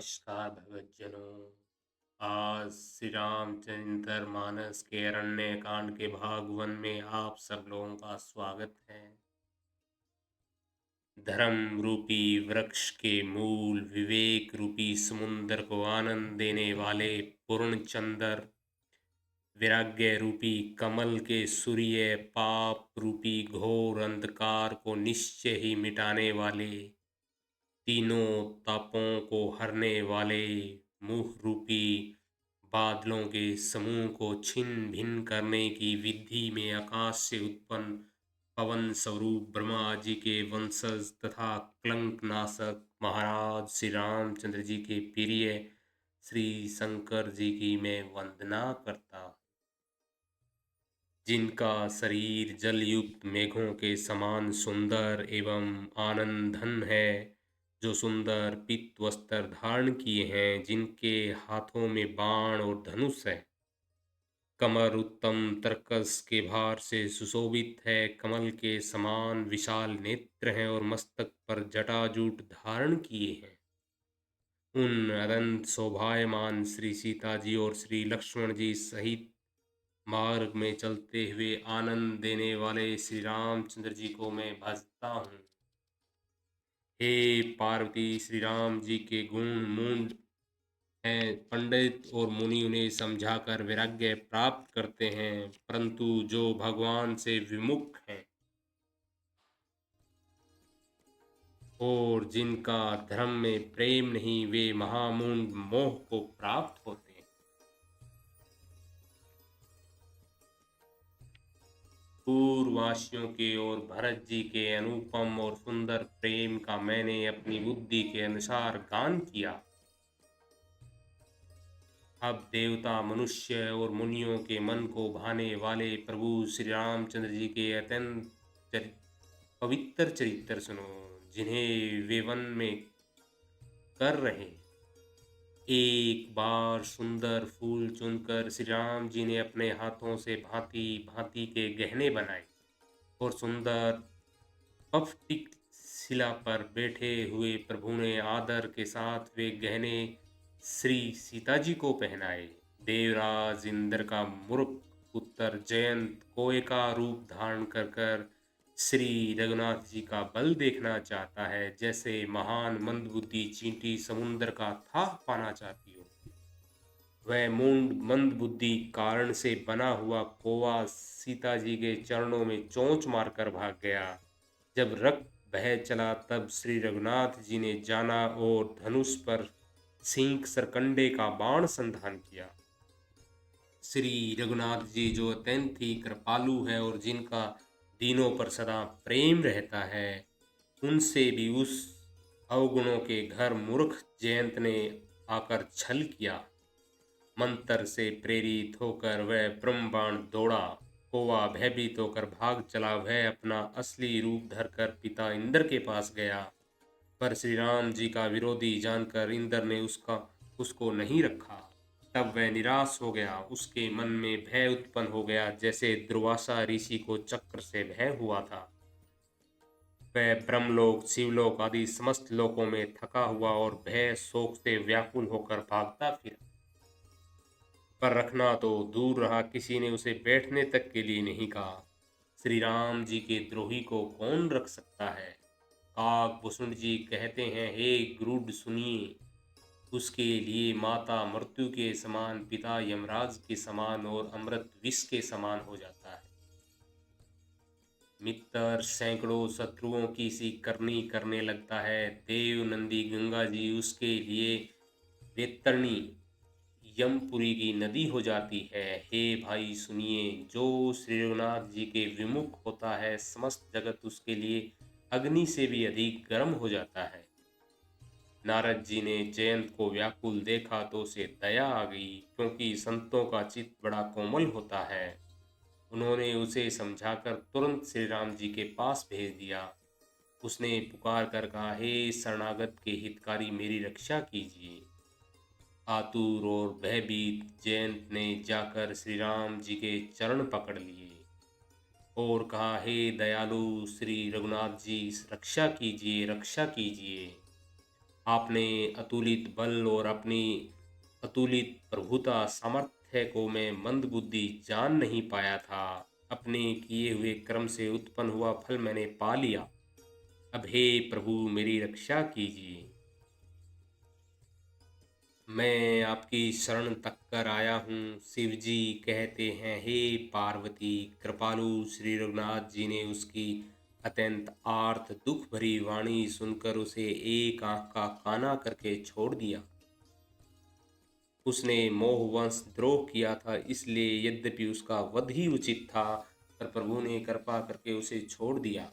नमस्कार भगतजनों। आज श्री रामचरितर मानस के अरण्य कांड के भाग 1 में आप सब लोगों का स्वागत है। धर्म रूपी वृक्ष के मूल विवेक रूपी समुद्र को आनंद देने वाले पूर्णचंद्र, वैराग्य रूपी कमल के सूर्य, पाप रूपी घोर अंधकार को निश्चय ही मिटाने वाले, तीनों तापों को हरने वाले, मुह रूपी बादलों के समूह को छिन्न भिन्न करने की विधि में आकाश से उत्पन्न पवन स्वरूप ब्रह्मा जी के वंशज तथा कलंक नाशक महाराज श्री रामचंद्र जी के प्रिय श्री शंकर जी की मैं वंदना करता हूँ, जिनका शरीर जलयुक्त मेघों के समान सुंदर एवं आनंद घन है, जो सुंदर पीत वस्त्र धारण किए हैं, जिनके हाथों में बाण और धनुष है। कमर उत्तम तरकस के भार से सुशोभित है, कमल के समान विशाल नेत्र हैं और मस्तक पर जटाजूट धारण किए हैं। उन अनंत शोभायमान श्री सीता जी और श्री लक्ष्मण जी सहित मार्ग में चलते हुए आनंद देने वाले श्री रामचंद्र जी को मैं भजता हूँ। हे पार्वती, श्री राम जी के गुण मूंड हैं। पंडित और मुनि उन्हें समझाकर वैराग्य प्राप्त करते हैं, परंतु जो भगवान से विमुख हैं और जिनका धर्म में प्रेम नहीं, वे महामूढ़ मोह को प्राप्त होते हैं। पूर्ववासियों के और भरत जी के अनुपम और सुंदर प्रेम का मैंने अपनी बुद्धि के अनुसार गान किया। अब देवता, मनुष्य और मुनियों के मन को भाने वाले प्रभु श्री रामचंद्र जी के अत्यंत पवित्र चरित्र सुनो, जिन्हें वे वन में कर रहे। एक बार सुंदर फूल चुनकर श्री राम जी ने अपने हाथों से भांति भांति के गहने बनाए और सुंदर पफ्टिक शिला पर बैठे हुए प्रभु ने आदर के साथ वे गहने श्री सीता जी को पहनाए। देवराज इंद्र का मूर्ख पुत्र जयंत कोय का रूप धारण कर कर श्री रघुनाथ जी का बल देखना चाहता है, जैसे महान मंदबुद्धि चींटी समुद्र का था पाना चाहती हो। वह मूंड मंद बुद्धि कारण से बना हुआ कौवा सीता जी के चरणों में चोंच मारकर भाग गया। जब रक्त बह चला तब श्री रघुनाथ जी ने जाना और धनुष पर सिंह सरकंडे का बाण संधान किया। श्री रघुनाथ जी जो अत्यंत ही कृपालु है और जिनका दीनों पर सदा प्रेम रहता है, उनसे भी उस अवगुणों के घर मूर्ख जयंत ने आकर छल किया। मंत्र से प्रेरित होकर वह ब्रह्मबाण दौड़ा। कौवा भयभीत होकर भाग चला। वह अपना असली रूप धरकर पिता इंद्र के पास गया, पर श्री राम जी का विरोधी जानकर इंद्र ने उसको नहीं रखा। तब वह निराश हो गया। उसके मन में भय उत्पन्न हो गया, जैसे दुर्वासा ऋषि को चक्र से भय हुआ था। वह ब्रह्मलोक, शिवलोक आदि समस्त लोकों में थका हुआ और भय शोक से व्याकुल होकर भागता फिरा। पर रखना तो दूर रहा, किसी ने उसे बैठने तक के लिए नहीं कहा। श्री राम जी के द्रोही को कौन रख सकता है। काकभूषण जी कहते हैं, हे गरुड़ सुनिए, उसके लिए माता मृत्यु के समान, पिता यमराज के समान और अमृत विष के समान हो जाता है। मित्र सैकड़ों शत्रुओं की सी करनी करने लगता है। देव नंदी गंगा जी उसके लिए वेतरणी यमपुरी की नदी हो जाती है। हे भाई सुनिए, जो श्री रघुनाथ जी के विमुख होता है, समस्त जगत उसके लिए अग्नि से भी अधिक गर्म हो जाता है। नारद जी ने जयंत को व्याकुल देखा तो उसे दया आ गई, क्योंकि संतों का चित्त बड़ा कोमल होता है। उन्होंने उसे समझाकर तुरंत श्री राम जी के पास भेज दिया। उसने पुकार कर कहा, हे शरणागत के हितकारी, मेरी रक्षा कीजिए। आतुर और भयभीत जयंत ने जाकर श्री राम जी के चरण पकड़ लिए और कहा, हे दयालु श्री रघुनाथ जी, रक्षा कीजिए, रक्षा कीजिए। आपने अतुलित बल और अपनी अतुलित प्रभुता सामर्थ्य को मैं मंदबुद्धि जान नहीं पाया था। अपने किए हुए कर्म से उत्पन्न हुआ फल मैंने पा लिया। अब हे प्रभु मेरी रक्षा कीजिए। मैं आपकी शरण तक कर आया हूँ। शिव जी कहते हैं, हे पार्वती। कृपालु श्री रघुनाथ जी ने उसकी अत्यंत आर्त दुख भरी वाणी सुनकर उसे एक आंख का काना करके छोड़ दिया। उसने मोहवश द्रोह किया था, इसलिए यद्यपि उसका वध ही उचित था, पर प्रभु ने कृपा करके उसे छोड़ दिया।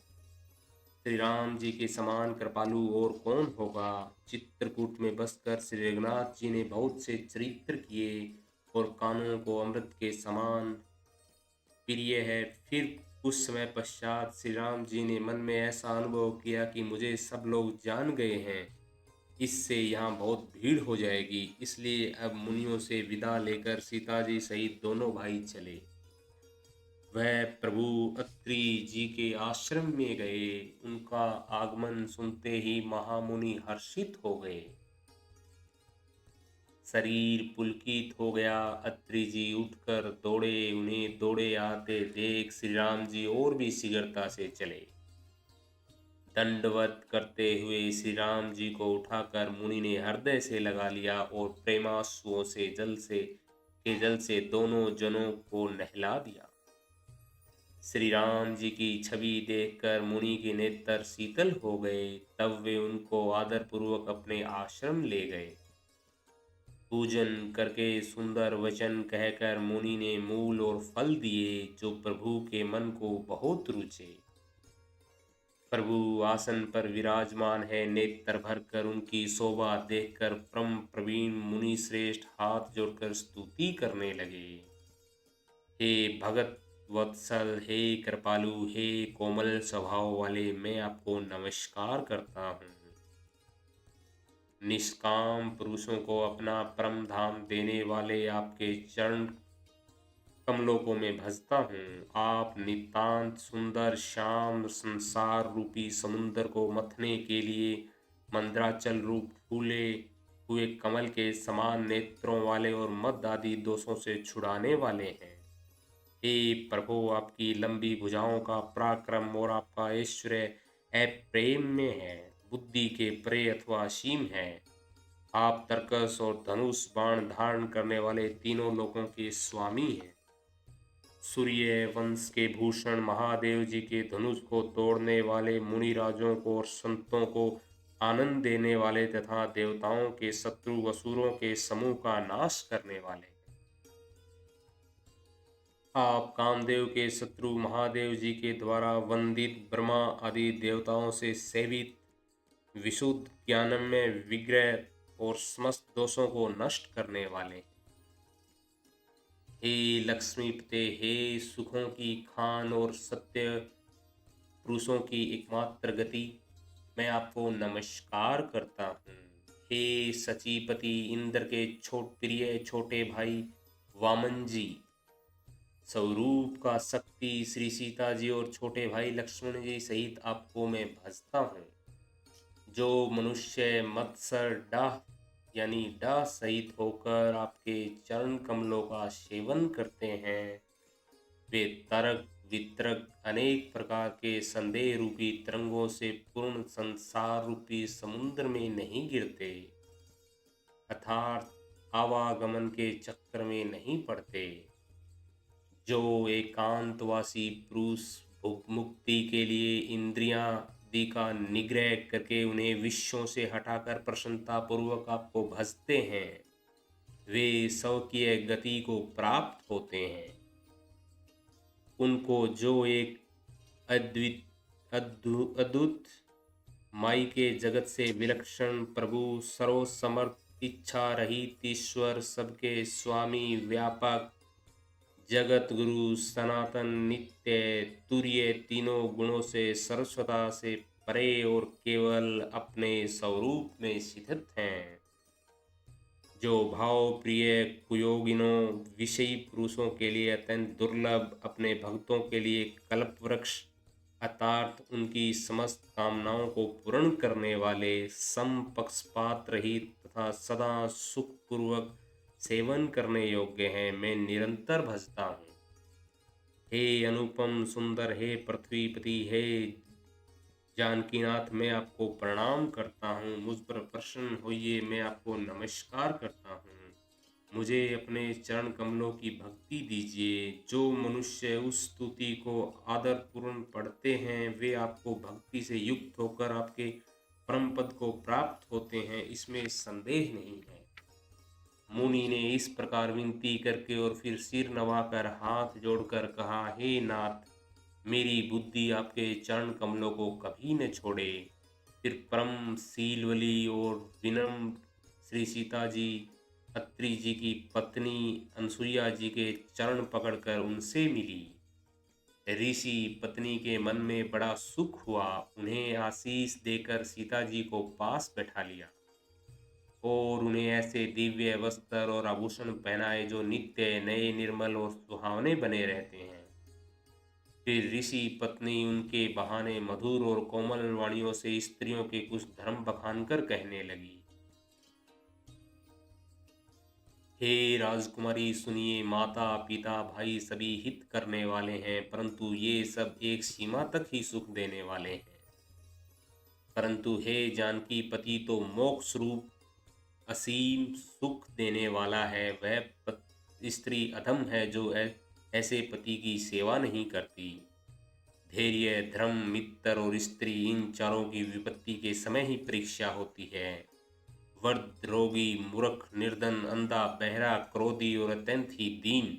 श्री राम जी के समान कृपालु और कौन होगा। चित्रकूट में बसकर श्री रघुनाथ जी ने बहुत से चरित्र किए और कानों को अमृत के समान प्रिय है। फिर कुछ समय पश्चात श्री राम जी ने मन में ऐसा अनुभव किया कि मुझे सब लोग जान गए हैं, इससे यहाँ बहुत भीड़ हो जाएगी। इसलिए अब मुनियों से विदा लेकर सीता जी सहित दोनों भाई चले। वह प्रभु अत्रि जी के आश्रम में गए। उनका आगमन सुनते ही महामुनि हर्षित हो गए। शरीर पुलकित हो गया। अत्रि जी उठकर दौड़े। उन्हें दौड़े आते देख श्री राम जी और भी शीघ्रता से चले। दंडवत करते हुए श्री राम जी को उठाकर मुनि ने हृदय से लगा लिया और प्रेमाश्रुओं के जल से दोनों जनों को नहला दिया। श्री राम जी की छवि देखकर मुनि के नेत्र शीतल हो गए। तब वे उनको आदरपूर्वक अपने आश्रम ले गए। पूजन करके सुंदर वचन कहकर मुनि ने मूल और फल दिए, जो प्रभु के मन को बहुत रुचे। प्रभु आसन पर विराजमान है। नेत्र भर कर उनकी शोभा देखकर परम प्रवीण मुनि श्रेष्ठ हाथ जोड़कर स्तुति करने लगे। हे भगत वत्सल, हे कृपालु, हे कोमल स्वभाव वाले, मैं आपको नमस्कार करता हूँ। निष्काम पुरुषों को अपना परम धाम देने वाले आपके चरण कमलों को मैं भजता हूँ। आप नितांत सुंदर श्याम संसार रूपी समुद्र को मथने के लिए मंद्राचल रूप फूले हुए कमल के समान नेत्रों वाले और मद आदि दोषों से छुड़ाने वाले हैं। हे प्रभु, आपकी लंबी भुजाओं का पराक्रम और आपका ऐश्वर्य अप्रेम में है, बुद्धि के परे अथवा असीम है। आप तरकस और धनुष बाण धारण करने वाले तीनों लोकों के स्वामी हैं। सूर्य वंश के भूषण महादेव जी के धनुष को तोड़ने वाले, मुनिराजों को और संतों को आनंद देने वाले तथा देवताओं के शत्रु असुरों के समूह का नाश करने वाले। आप कामदेव के शत्रु महादेव जी के द्वारा वंदित ब्रह्मा आदि देवताओं से सेवित विशुद्ध ज्ञानमय विग्रह और समस्त दोषों को नष्ट करने वाले। हे लक्ष्मीपते, हे सुखों की खान और सत्य पुरुषों की एकमात्र गति, मैं आपको नमस्कार करता हूँ। हे सचीपति, इंद्र के प्रिय छोटे भाई वामन जी, स्वरूप का शक्ति श्री सीता जी और छोटे भाई लक्ष्मण जी सहित आपको मैं भजता हूँ। जो मनुष्य मत्सर डाह यानी डाह सहित होकर आपके चरण कमलों का सेवन करते हैं, वे तर्क वितर्क अनेक प्रकार के संदेह रूपी तरंगों से पूर्ण संसार रूपी समुद्र में नहीं गिरते, अर्थात आवागमन के चक्कर में नहीं पड़ते। जो एकांतवासी पुरुष मुक्ति के लिए इंद्रियां आदि का निग्रह करके उन्हें विषयों से हटाकर प्रसन्नता पूर्वक आपको भजते हैं, वे स्वकीय गति को प्राप्त होते हैं। उनको जो एक अद्भुत माई के जगत से विलक्षण प्रभु सर्वसमर्थ इच्छा रहित ईश्वर सबके स्वामी व्यापक जगत गुरु सनातन नित्य तुर्य तीनों गुणों से सरस्वता से परे और केवल अपने स्वरूप में स्थित हैं, जो भाव प्रिय कुयोगिनों विषयी पुरुषों के लिए अत्यंत दुर्लभ, अपने भक्तों के लिए कल्प वृक्ष अर्थात उनकी समस्त कामनाओं को पूर्ण करने वाले, सम पक्षपात रहित तथा सदा सुखपूर्वक सेवन करने योग्य हैं, मैं निरंतर भजता हूँ। हे अनुपम सुंदर, हे पृथ्वीपति, हे जानकीनाथ, मैं आपको प्रणाम करता हूँ। मुझ पर प्रसन्न होइए, मैं आपको नमस्कार करता हूँ। मुझे अपने चरण कमलों की भक्ति दीजिए। जो मनुष्य उस स्तुति को आदरपूर्वक पढ़ते हैं, वे आपको भक्ति से युक्त होकर आपके परम पद को प्राप्त होते हैं, इसमें संदेह नहीं है। मुनि ने इस प्रकार विनती करके और फिर सिर नवाकर हाथ जोड़कर कहा, हे नाथ, मेरी बुद्धि आपके चरण कमलों को कभी न छोड़े। फिर परम शीलवली और विनम्र श्री सीता जी अत्रि जी की पत्नी अनसुईया जी के चरण पकड़कर उनसे मिली। ऋषि पत्नी के मन में बड़ा सुख हुआ, उन्हें आशीष देकर सीता जी को पास बैठा लिया और उन्हें ऐसे दिव्य वस्त्र और आभूषण पहनाए जो नित्य नए, निर्मल और सुहावने बने रहते हैं। फिर ऋषि पत्नी उनके बहाने मधुर और कोमल वाणियों से स्त्रियों के कुछ धर्म बखान कर कहने लगी। हे राजकुमारी सुनिए, माता पिता भाई सभी हित करने वाले हैं, परंतु ये सब एक सीमा तक ही सुख देने वाले हैं। परंतु हे जानकी पति तो मोक्ष रूप असीम सुख देने वाला है। वह स्त्री अधम है जो ऐसे पति की सेवा नहीं करती। धैर्य, धर्म, मित्र और स्त्री, इन चारों की विपत्ति के समय ही परीक्षा होती है। वृद्ध, रोगी, मूर्ख, निर्धन, अंधा, बहरा, क्रोधी और अत्यंत ही दीन,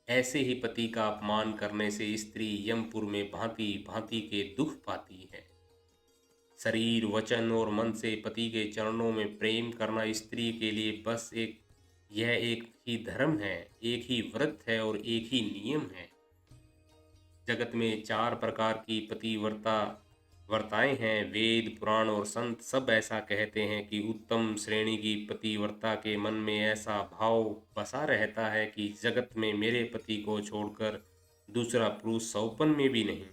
ऐसे ही पति का अपमान करने से स्त्री यमपुर में भांति भांति के दुख पाती है। शरीर, वचन और मन से पति के चरणों में प्रेम करना स्त्री के लिए बस यह एक ही धर्म है, एक ही व्रत है और एक ही नियम है। जगत में चार प्रकार की पतिव्रता वर्ताएं हैं। वेद, पुराण और संत सब ऐसा कहते हैं कि उत्तम श्रेणी की पतिव्रता के मन में ऐसा भाव बसा रहता है कि जगत में मेरे पति को छोड़कर दूसरा पुरुष सौपन में भी नहीं।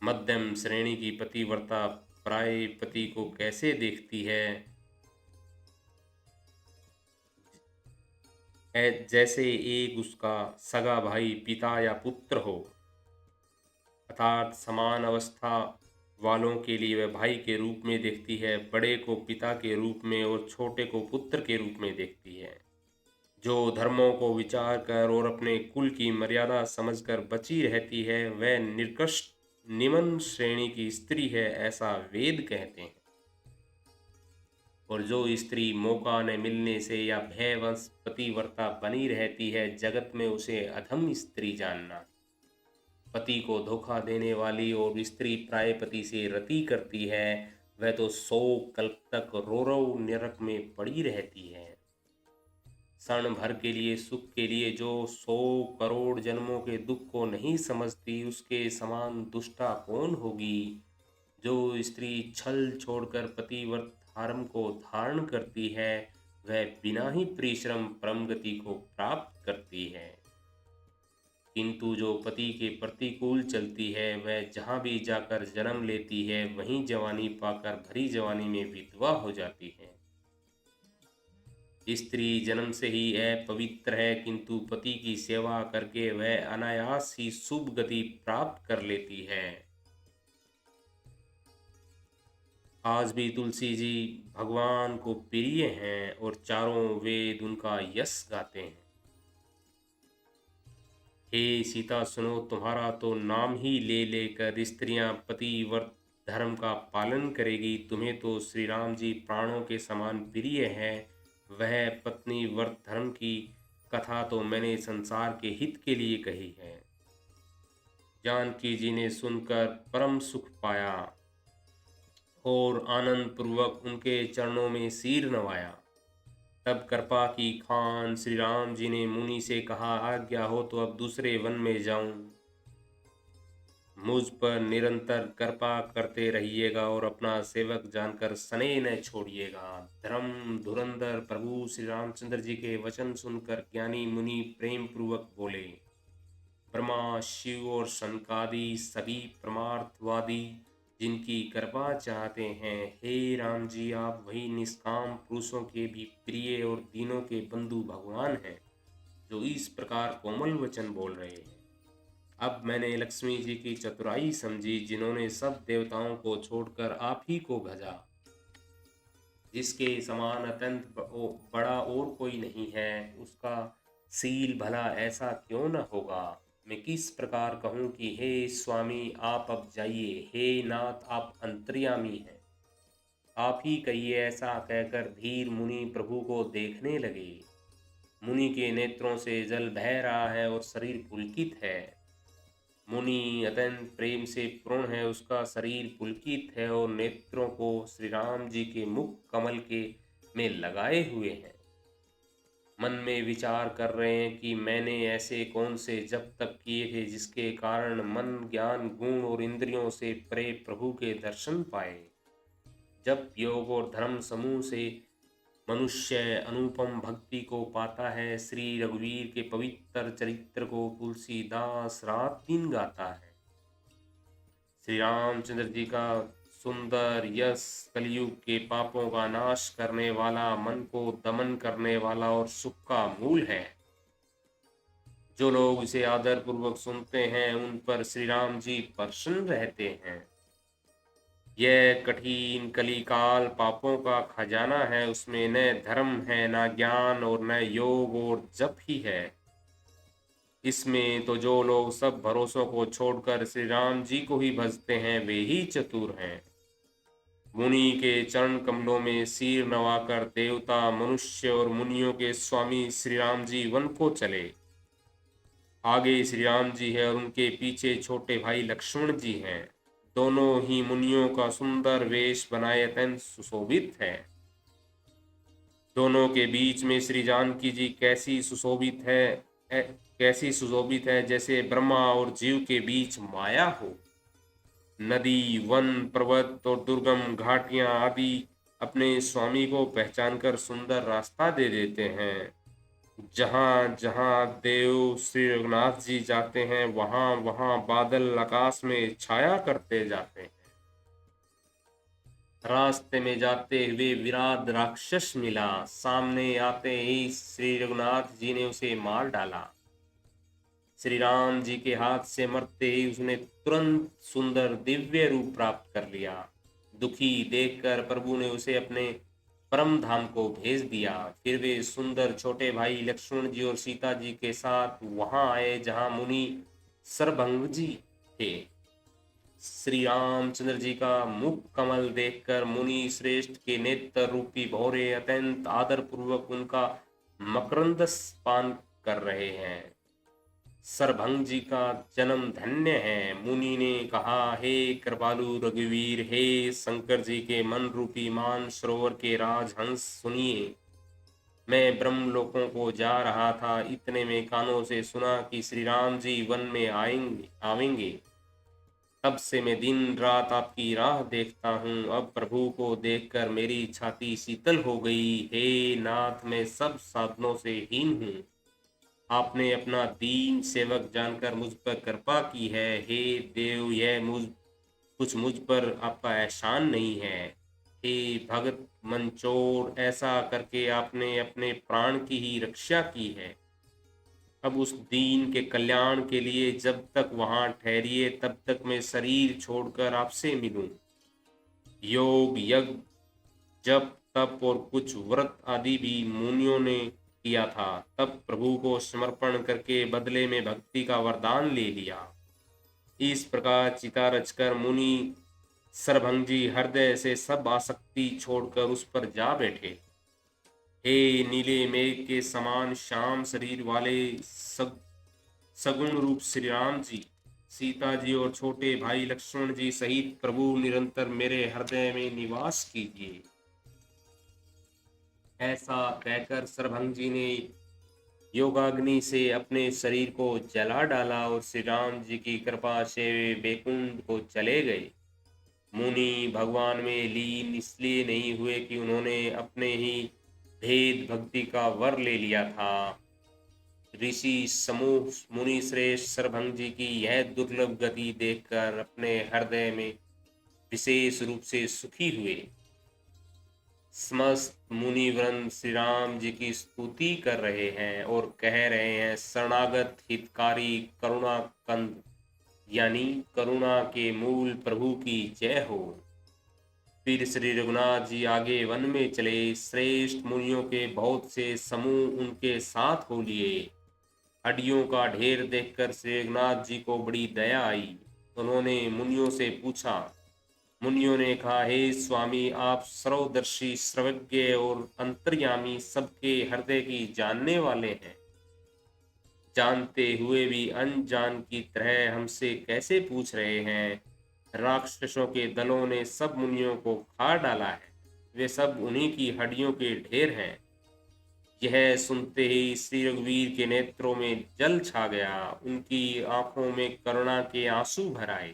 मध्यम श्रेणी की पतिव्रता पराये पति को कैसे देखती है, जैसे एक उसका सगा भाई, पिता या पुत्र हो। अर्थात समान अवस्था वालों के लिए वह भाई के रूप में देखती है, बड़े को पिता के रूप में और छोटे को पुत्र के रूप में देखती है। जो धर्मों को विचार कर और अपने कुल की मर्यादा समझकर बची रहती है, वह निकृष्ट निम्न श्रेणी की स्त्री है, ऐसा वेद कहते हैं। और जो स्त्री मौका न मिलने से या भयवश पतिव्रता बनी रहती है, जगत में उसे अधम स्त्री जानना। पति को धोखा देने वाली और स्त्री प्राय पति से रति करती है, वह तो 100 कल्प तक रोरव नरक में पड़ी रहती है। क्षण भर के लिए सुख के लिए जो 100 करोड़ जन्मों के दुख को नहीं समझती, उसके समान दुष्टा कौन होगी। जो स्त्री छल छोड़कर पतिव्रत धर्म को धारण करती है, वह बिना ही परिश्रम परम गति को प्राप्त करती है। किंतु जो पति के प्रतिकूल चलती है, वह जहाँ भी जाकर जन्म लेती है, वहीं जवानी पाकर भरी जवानी में विधवा हो जाती है। स्त्री जन्म से ही अपवित्र है, किंतु पति की सेवा करके वह अनायास ही शुभ गति प्राप्त कर लेती है। आज भी तुलसी जी भगवान को प्रिय हैं और चारों वेद उनका यश गाते हैं। हे सीता सुनो, तुम्हारा तो नाम ही ले लेकर स्त्रियां पतिव्रत धर्म का पालन करेगी। तुम्हें तो श्री राम जी प्राणों के समान प्रिय है। वह पत्नी व्रत धर्म की कथा तो मैंने संसार के हित के लिए कही है। जानकी जी ने सुनकर परम सुख पाया और आनंद पूर्वक उनके चरणों में सिर नवाया। तब कृपा की खान श्री राम जी ने मुनि से कहा, आज्ञा हो तो अब दूसरे वन में जाऊं। मुझ पर निरंतर कृपा करते रहिएगा और अपना सेवक जानकर स्नेह न छोड़िएगा। धर्म धुरंधर प्रभु श्री रामचंद्र जी के वचन सुनकर ज्ञानी मुनि प्रेम पूर्वक बोले, ब्रह्मा, शिव और शनकादि सभी परमार्थवादी जिनकी कृपा चाहते हैं, हे राम जी, आप वही निष्काम पुरुषों के भी प्रिय और दीनों के बंधु भगवान हैं जो इस प्रकार कोमल वचन बोल रहे हैं। अब मैंने लक्ष्मी जी की चतुराई समझी, जिन्होंने सब देवताओं को छोड़कर आप ही को भजा। जिसके समान अत्यंत बड़ा और कोई नहीं है, उसका सील भला ऐसा क्यों न होगा। मैं किस प्रकार कहूँ कि हे स्वामी आप अब जाइए, हे नाथ आप अंतर्यामी हैं, आप ही कहिए। ऐसा कहकर धीर मुनि प्रभु को देखने लगे। मुनि के नेत्रों से जल बह रहा है और शरीर पुलकित है। मुनि अत्यंत प्रेम से पूर्ण है, उसका शरीर पुलकित है और नेत्रों को श्री राम जी के मुख कमल के में लगाए हुए हैं। मन में विचार कर रहे हैं कि मैंने ऐसे कौन से जप तप किए थे जिसके कारण मन, ज्ञान, गुण और इंद्रियों से परे प्रभु के दर्शन पाए। जप, योग और धर्म समूह से मनुष्य अनुपम भक्ति को पाता है। श्री रघुवीर के पवित्र चरित्र को तुलसीदास रात दिन गाता है। श्री रामचंद्र जी का सुंदर यश कलयुग के पापों का नाश करने वाला, मन को दमन करने वाला और सुख का मूल है। जो लोग इसे आदर पूर्वक सुनते हैं उन पर श्री राम जी प्रसन्न रहते हैं। यह कठिन कलिकाल पापों का खजाना है, उसमें न धर्म है, न ज्ञान और न योग और जप ही है। इसमें तो जो लोग सब भरोसों को छोड़कर श्री राम जी को ही भजते हैं वे ही चतुर हैं। मुनि के चरण कमलों में सिर नवाकर देवता, मनुष्य और मुनियों के स्वामी श्री राम जी वन को चले। आगे श्री राम जी है और उनके पीछे छोटे भाई लक्ष्मण जी हैं। दोनों ही मुनियों का सुंदर वेश बनाए अत्यंत सुशोभित है। दोनों के बीच में श्री जानकी जी कैसी सुशोभित है जैसे ब्रह्मा और जीव के बीच माया हो। नदी, वन, पर्वत और दुर्गम घाटियां आदि अपने स्वामी को पहचानकर सुंदर रास्ता दे देते हैं। जहां जहां देव श्री रघुनाथ जी जाते हैं वहां वहां बादल आकाश में छाया करते जाते हैं। रास्ते में जाते हुए विराट राक्षस मिला, सामने आते ही श्री रघुनाथ जी ने उसे मार डाला। श्री राम जी के हाथ से मरते ही उसने तुरंत सुंदर दिव्य रूप प्राप्त कर लिया। दुखी देखकर प्रभु ने उसे अपने परम धाम को भेज दिया। फिर वे सुंदर छोटे भाई लक्ष्मण जी और सीता जी के साथ वहां आए जहां मुनि सरभंग जी थे। श्री रामचंद्र जी का मुख कमल देखकर मुनि श्रेष्ठ के नेत्र रूपी भौरे अत्यंत आदर पूर्वक उनका मकरंद पान कर रहे हैं। सरभंग जी का जन्म धन्य है। मुनि ने कहा, हे कृपालु रघुवीर, हे शंकर जी के मन रूपी मान सरोवर के राजहंस, सुनिए। मैं ब्रह्म लोकों को जा रहा था, इतने में कानों से सुना कि श्री राम जी वन में आवेंगे। तब से मैं दिन रात आपकी राह देखता हूँ। अब प्रभु को देखकर मेरी छाती शीतल हो गई। हे नाथ, मैं सब साधनों से हीन हूँ। आपने अपना दीन सेवक जानकर मुझ पर कृपा की है। हे देव, यह मुझ पर आपका एहसान नहीं है। हे भगत मंचोर, ऐसा करके आपने अपने प्राण की ही रक्षा की है। अब उस दीन के कल्याण के लिए जब तक वहां ठहरिए तब तक मैं शरीर छोड़कर आपसे मिलूं। योग, यज्ञ, जप, तप और कुछ व्रत आदि भी मुनियों ने किया था। तब प्रभु को समर्पण करके बदले में भक्ति का वरदान ले लिया। इस प्रकार चिता रचकर मुनि सरभंगी हृदय से सब आसक्ति छोड़कर उस पर जा बैठे। हे नीले मेघ के समान श्याम शरीर वाले सगुण रूप श्री राम जी, सीता जी और छोटे भाई लक्ष्मण जी सहित प्रभु निरंतर मेरे हृदय में निवास कीजिए। ऐसा कहकर सरभंग जी ने योगाग्नि से अपने शरीर को जला डाला और श्री राम जी की कृपा से वे बैकुंठ को चले गए। मुनि भगवान में लीन इसलिए नहीं हुए कि उन्होंने अपने ही भेद भक्ति का वर ले लिया था, ऋषि समूह मुनि श्रेष्ठ सरभंग जी की यह दुर्लभ गति देखकर अपने हृदय में विशेष रूप से सुखी हुए। समस्त मुनि वृंद श्री राम जी की स्तुति कर रहे हैं और कह रहे हैं, शरणागत हितकारी करुणा कंद यानी करुणा के मूल प्रभु की जय हो। फिर श्री रघुनाथ जी आगे वन में चले। श्रेष्ठ मुनियों के बहुत से समूह उनके साथ हो लिए। हड्डियों का ढेर देखकर श्री रघुनाथ जी को बड़ी दया आई। उन्होंने मुनियों से पूछा। मुनियों ने कहा, हे स्वामी, आप सर्वदर्शी सर्वज्ञ और अंतर्यामी सबके हृदय की जानने वाले हैं। जानते हुए भी अनजान की तरह हमसे कैसे पूछ रहे हैं। राक्षसों के दलों ने सब मुनियों को खा डाला है। वे सब उन्हीं की हड्डियों के ढेर हैं। यह सुनते ही श्री रघुवीर के नेत्रों में जल छा गया। उनकी आंखों में करुणा के आंसू भर आए।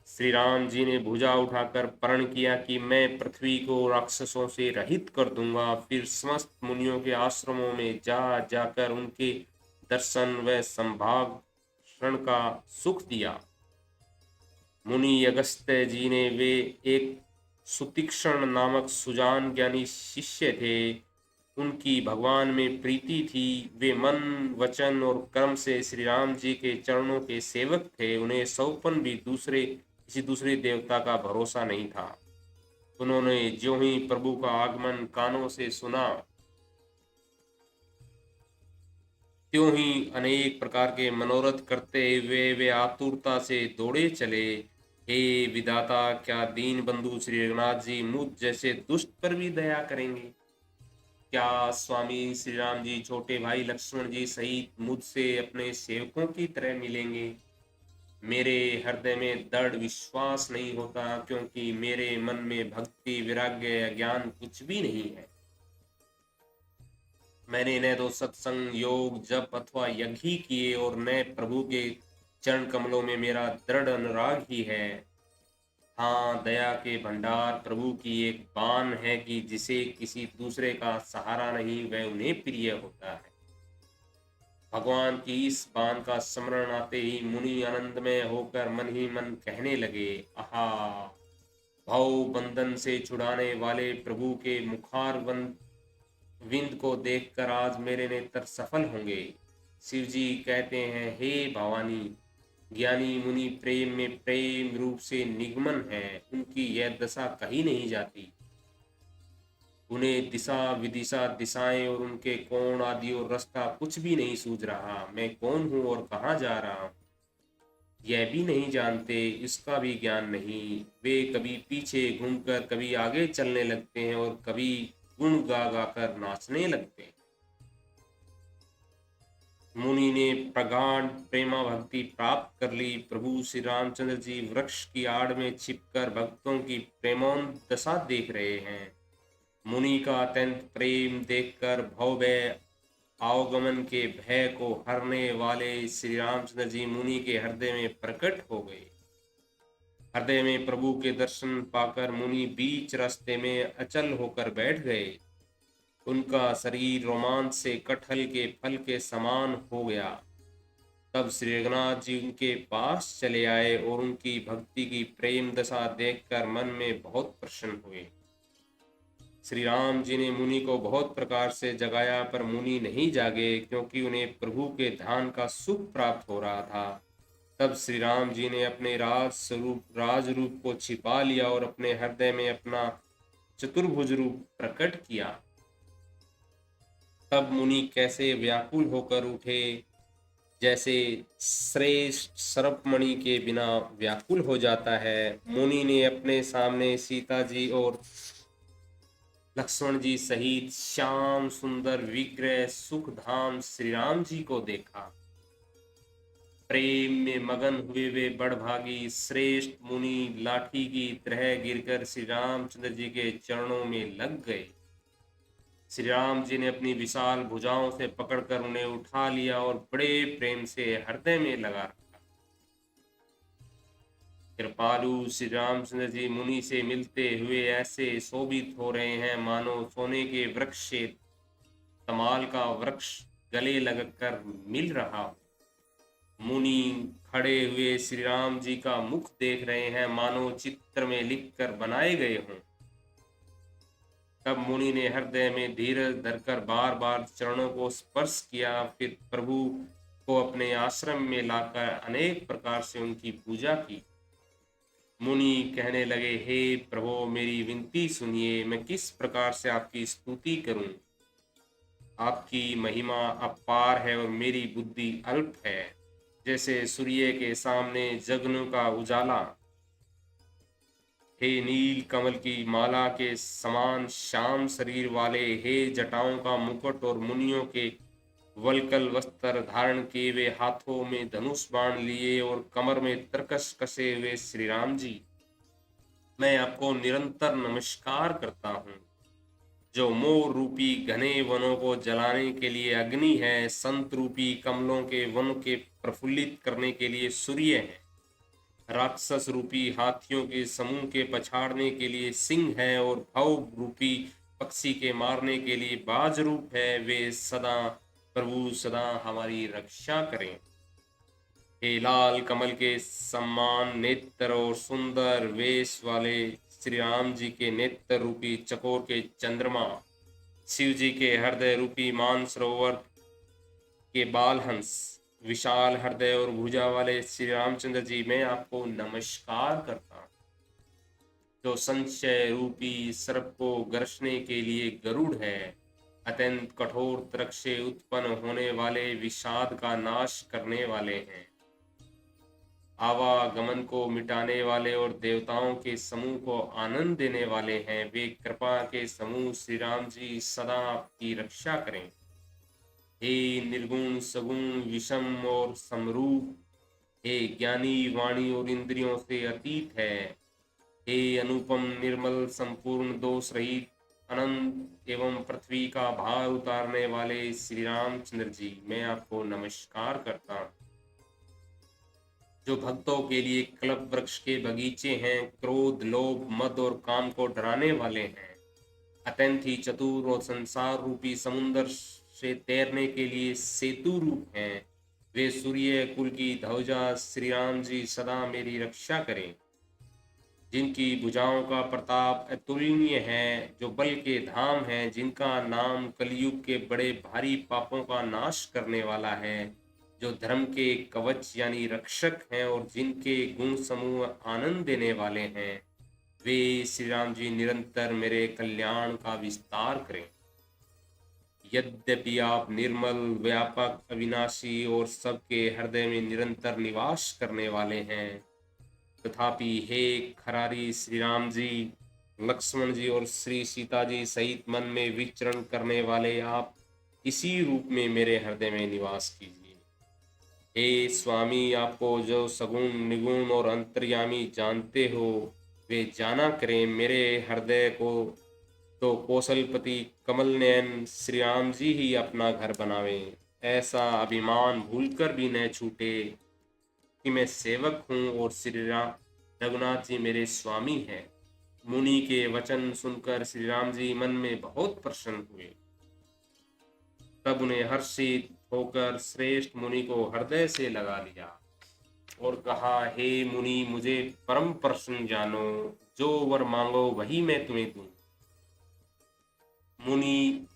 श्री राम जी ने भुजा उठाकर प्रण किया कि मैं पृथ्वी को राक्षसों से रहित कर दूंगा। फिर समस्त मुनियों के आश्रमों में जा जाकर उनके दर्शन व संभाषण का सुख दिया। मुनि अगस्त्य जी ने वे एक सुतीक्ष्ण नामक सुजान ज्ञानी शिष्य थे। उनकी भगवान में प्रीति थी। वे मन वचन और कर्म से श्री राम जी के चरणों के सेवक थे। उन्हें सौपन भी किसी दूसरे देवता का भरोसा नहीं था। उन्होंने ज्यों ही प्रभु का आगमन कानों से सुना, त्यों ही अनेक प्रकार के मनोरथ करते हुए वे आतुरता से दौड़े चले। हे विधाता, क्या दीन बंधु श्री रघुनाथ जी मुझ जैसे दुष्ट पर भी दया करेंगे? क्या स्वामी श्री राम जी छोटे भाई लक्ष्मण जी सहित मुझसे अपने सेवकों की तरह मिलेंगे? मेरे हृदय में दृढ़ विश्वास नहीं होता, क्योंकि मेरे मन में भक्ति वैराग्य ज्ञान कुछ भी नहीं है। मैंने न तो सत्संग योग जप अथवा यज्ञ ही किए और न प्रभु के चरण कमलों में मेरा दृढ़ अनुराग ही है। हाँ, दया के भंडार प्रभु की एक बान है कि जिसे किसी दूसरे का सहारा नहीं, वह उन्हें प्रिय होता है। भगवान की इस बान का स्मरण आते ही मुनि आनंदमय होकर मन ही मन कहने लगे, आहा, भव बंधन से छुड़ाने वाले प्रभु के विंद को देखकर आज मेरे नेत्र सफल होंगे। शिव जी कहते हैं, हे भवानी, ज्ञानी मुनि प्रेम में प्रेम रूप से निगमन है। उनकी यह दशा कहीं नहीं जाती। उन्हें दिशा विदिशा दिशाएं और उनके कोण आदि और रास्ता कुछ भी नहीं सूझ रहा। मैं कौन हूँ और कहाँ जा रहा हूँ यह भी नहीं जानते, इसका भी ज्ञान नहीं। वे कभी पीछे घूमकर कभी आगे चलने लगते हैं और कभी गुण गा गा कर नाचने लगते हैं। मुनि ने प्रगाढ़ प्रेमा भक्ति प्राप्त कर ली। प्रभु श्री रामचंद्र जी वृक्ष की आड़ में छिपकर भक्तों की प्रेमोन दशा देख रहे हैं। मुनि का अत्यंत प्रेम देखकर भवभय आवागमन के भय को हरने वाले श्री रामचंद्र जी मुनि के हृदय में प्रकट हो गए। हृदय में प्रभु के दर्शन पाकर मुनि बीच रास्ते में अचल होकर बैठ गए। उनका शरीर रोमांच से कटहल के फल के समान हो गया। तब श्री रघुनाथ जी उनके पास चले आए और उनकी भक्ति की प्रेम दशा देखकर मन में बहुत प्रसन्न हुए। श्री राम जी ने मुनि को बहुत प्रकार से जगाया, पर मुनि नहीं जागे, क्योंकि उन्हें प्रभु के ध्यान का सुख प्राप्त हो रहा था। तब श्री राम जी ने अपने राज रूप को छिपा लिया और अपने हृदय में अपना चतुर्भुज रूप प्रकट किया। तब मुनि कैसे व्याकुल होकर उठे, जैसे श्रेष्ठ सर्पमणि के बिना व्याकुल हो जाता है। मुनि ने अपने सामने सीता जी और लक्ष्मण जी सहित श्याम सुंदर विग्रह सुख धाम श्री राम जी को देखा। प्रेम में मगन हुए वे बड़भागी श्रेष्ठ मुनि लाठी की तरह गिरकर श्री रामचंद्र जी के चरणों में लग गए। श्री राम जी ने अपनी विशाल भुजाओं से पकड़कर उन्हें उठा लिया और बड़े प्रेम से हृदय में लगा रखा। कृपालु श्री रामचंद्र जी मुनि से मिलते हुए ऐसे शोभित हो रहे हैं, मानो सोने के वृक्ष से तमाल का वृक्ष गले लगकर मिल रहा हूँ। मुनि खड़े हुए श्री राम जी का मुख देख रहे हैं, मानो चित्र में लिख कर बनाए गए हों। तब मुनि ने हृदय में धीरज धरकर बार बार चरणों को स्पर्श किया, फिर प्रभु को अपने आश्रम में लाकर अनेक प्रकार से उनकी पूजा की। मुनि कहने लगे, हे प्रभु, मेरी विनती सुनिए, मैं किस प्रकार से आपकी स्तुति करूं। आपकी महिमा अपार है और मेरी बुद्धि अल्प है। जैसे सूर्य के सामने जगनों का उजाला, हे नील कमल की माला के समान श्याम शरीर वाले, हे जटाओं का मुकुट और मुनियों के वल्कल वस्त्र धारण किए हुए, हाथों में धनुष बाण लिए और कमर में तरकस कसे हुए श्री राम जी, मैं आपको निरंतर नमस्कार करता हूँ। जो मोर रूपी घने वनों को जलाने के लिए अग्नि है, संत रूपी कमलों के वन के प्रफुल्लित करने के लिए सूर्य है, राक्षस रूपी हाथियों के समूह के पछाड़ने के लिए सिंह है और भव रूपी पक्षी के मारने के लिए बाज रूप है, वे सदा प्रभु सदा हमारी रक्षा करें। हे लाल कमल के समान नेत्र और सुंदर वेश वाले श्री राम जी के नेत्र रूपी चकोर के चंद्रमा, शिव जी के हृदय रूपी मानसरोवर के बालहंस, विशाल हृदय और भुजा वाले श्री रामचंद्र जी, मैं आपको नमस्कार करता हूँ। जो संशय रूपी सर्प को गरजने के लिए गरुड़ है, अत्यंत कठोर तर्क से उत्पन्न होने वाले विषाद का नाश करने वाले हैं, आवागमन को मिटाने वाले और देवताओं के समूह को आनंद देने वाले हैं, वे कृपा के समूह श्री राम जी सदा आपकी रक्षा करें। हे निर्गुण सगुण विषम और समरूप, हे ज्ञानी वाणी और इंद्रियों से अतीत है, हे अनुपम निर्मल संपूर्ण दोष रहित अनंत एवं पृथ्वी का भार उतारने वाले श्री रामचंद्र जी, मैं आपको नमस्कार करता हूँ। जो भक्तों के लिए कल्प वृक्ष के बगीचे हैं, क्रोध लोभ मद और काम को डराने वाले हैं, अत्यंत ही चतुर और संसार रूपी समुन्दर से तैरने के लिए सेतु रूप हैं, वे सूर्य कुल की ध्वजा श्री राम जी सदा मेरी रक्षा करें। जिनकी भुजाओं का प्रताप अतुलनीय है, जो बल के धाम है, जिनका नाम कलयुग के बड़े भारी पापों का नाश करने वाला है, जो धर्म के कवच यानी रक्षक हैं और जिनके गुण समूह आनंद देने वाले हैं, वे श्री राम जी निरंतर मेरे कल्याण का विस्तार करें। यद्यपि आप निर्मल व्यापक अविनाशी और सबके हृदय में निरंतर निवास करने वाले हैं, तथापि हे खरारी श्री राम जी, लक्ष्मण जी और श्री सीता जी सहित मन में विचरण करने वाले आप इसी रूप में मेरे हृदय में निवास कीजिए। हे स्वामी, आपको जो सगुण निगुण और अंतर्यामी जानते हो, वे जाना करें। मेरे हृदय को तो कौशलपति कमल नयन श्री राम जी ही अपना घर बनावें। ऐसा अभिमान भूलकर भी न छूटे कि मैं सेवक हूँ और श्री राम रघुनाथ जी मेरे स्वामी हैं। मुनि के वचन सुनकर श्री राम जी मन में बहुत प्रसन्न हुए। तब उन्हें हर्षित होकर श्रेष्ठ मुनि को हृदय से लगा लिया और कहा, हे मुनि, मुझे परम प्रसन्न जानो, जो वर मांगो वही मैं तुम्हें दूं। मुनि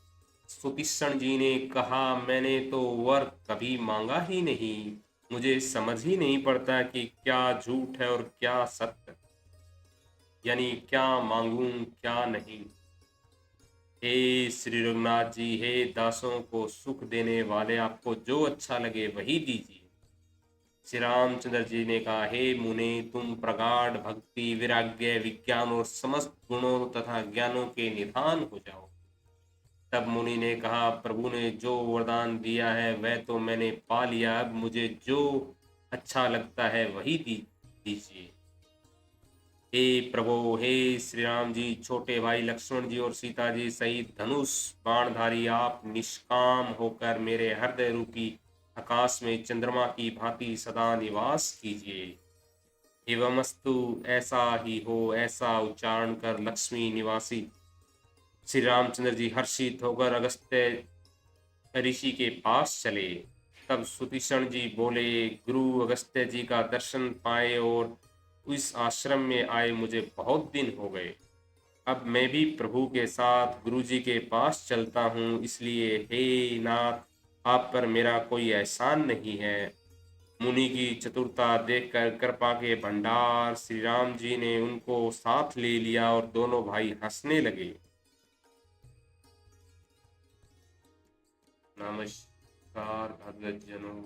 सुतीक्षण जी ने कहा, मैंने तो वर कभी मांगा ही नहीं, मुझे समझ ही नहीं पड़ता कि क्या झूठ है और क्या सत्य, यानी क्या मांगूं क्या नहीं। हे श्री रघुनाथ जी, हे दासों को सुख देने वाले, आपको जो अच्छा लगे वही दीजिए। श्री रामचंद्र जी ने कहा, हे मुने, तुम प्रगाढ़ भक्ति वैराग्य विज्ञान और समस्त गुणों तथा ज्ञानों के निधान हो जाओ। तब मुनि ने कहा, प्रभु ने जो वरदान दिया है वह तो मैंने पा लिया, अब मुझे जो अच्छा लगता है वही दीजिए। हे प्रभु, हे श्री राम जी, छोटे भाई लक्ष्मण जी और सीता जी सहित धनुष बाणधारी आप निष्काम होकर मेरे हृदय रूपी आकाश में चंद्रमा की भांति सदा निवास कीजिए। एवमस्तु, ऐसा ही हो। ऐसा उच्चारण कर लक्ष्मी निवासी श्री रामचंद्र जी हर्षित होकर अगस्त्य ऋषि के पास चले। तब सुतीक्षण जी बोले, गुरु अगस्त्य जी का दर्शन पाए और इस आश्रम में आए मुझे बहुत दिन हो गए। अब मैं भी प्रभु के साथ गुरु जी के पास चलता हूँ, इसलिए हे नाथ, आप पर मेरा कोई एहसान नहीं है। मुनि की चतुरता देखकर कृपा के भंडार श्री राम जी ने उनको साथ ले लिया और दोनों भाई हंसने लगे। नमस्कार भगत जनों।